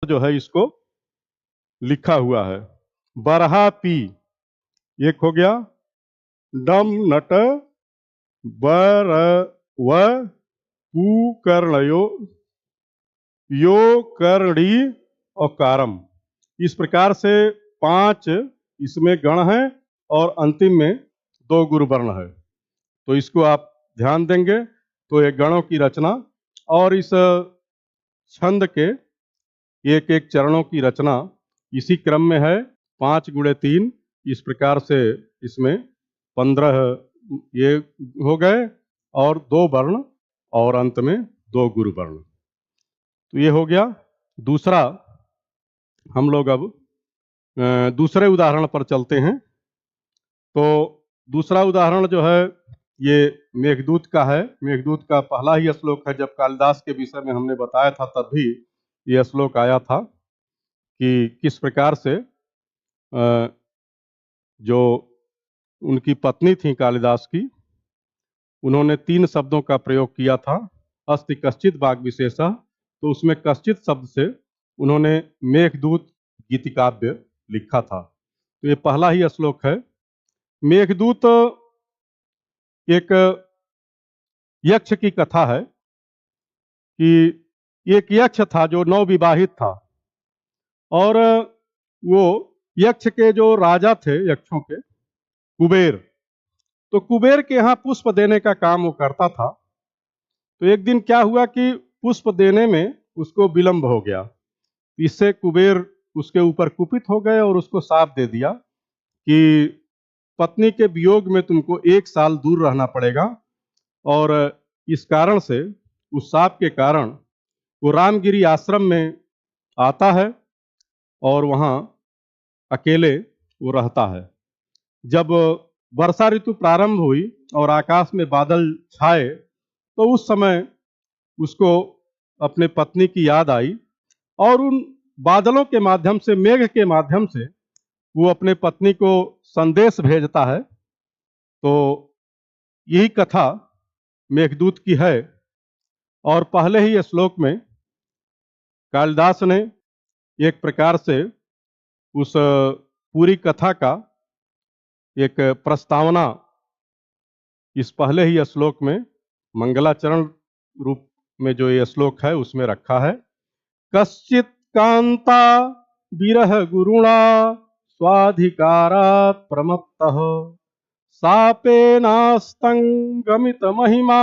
जो है इसको लिखा हुआ है। बरहा पी एक हो गया, डम नट बर व पू कर्णयो यो कर्णी और कारम। इस प्रकार से 5 इसमें गण हैं और अंतिम में 2 गुरु वर्ण है। तो इसको आप ध्यान देंगे तो ये गणों की रचना और इस छंद के एक एक चरणों की रचना इसी क्रम में है। 5 गुणे 3 इस प्रकार से इसमें 15 ये हो गए और 2 वर्ण और अंत में 2 गुरु वर्ण। तो ये हो गया। दूसरा हम लोग अब दूसरे उदाहरण पर चलते हैं। तो दूसरा उदाहरण जो है ये मेघदूत का है। मेघदूत का पहला ही श्लोक है। जब कालिदास के विषय में हमने बताया था तब भी ये श्लोक आया था कि किस प्रकार से जो उनकी पत्नी थी कालिदास की, उन्होंने 3 शब्दों का प्रयोग किया था। अस्ति कश्चित वाग विशेषः, तो उसमें कश्चित शब्द से उन्होंने मेघदूत गीतिकाव्य लिखा था। तो ये पहला ही श्लोक है। मेघदूत एक यक्ष की कथा है कि एक यक्ष था जो नवविवाहित था और वो यक्ष के जो राजा थे, यक्षों के कुबेर, तो कुबेर के यहाँ पुष्प देने का काम वो करता था। तो एक दिन क्या हुआ कि पुष्प देने में उसको विलंब हो गया। इससे कुबेर उसके ऊपर कुपित हो गए और उसको शाप दे दिया कि पत्नी के वियोग में तुमको 1 साल दूर रहना पड़ेगा। और इस कारण से, उस शाप के कारण वो रामगिरी आश्रम में आता है और वहाँ अकेले वो रहता है। जब वर्षा ऋतु प्रारंभ हुई और आकाश में बादल छाए तो उस समय उसको अपने पत्नी की याद आई और उन बादलों के माध्यम से, मेघ के माध्यम से वो अपने पत्नी को संदेश भेजता है। तो यही कथा मेघदूत की है। और पहले ही श्लोक में कालिदास ने एक प्रकार से उस पूरी कथा का एक प्रस्तावना इस पहले ही श्लोक में मंगलाचरण रूप में जो ये श्लोक है उसमें रखा है। कश्चित कांता विरह गुरुणा स्वाधिकारात् प्रमत्तः सापेनास्तं गमित महिमा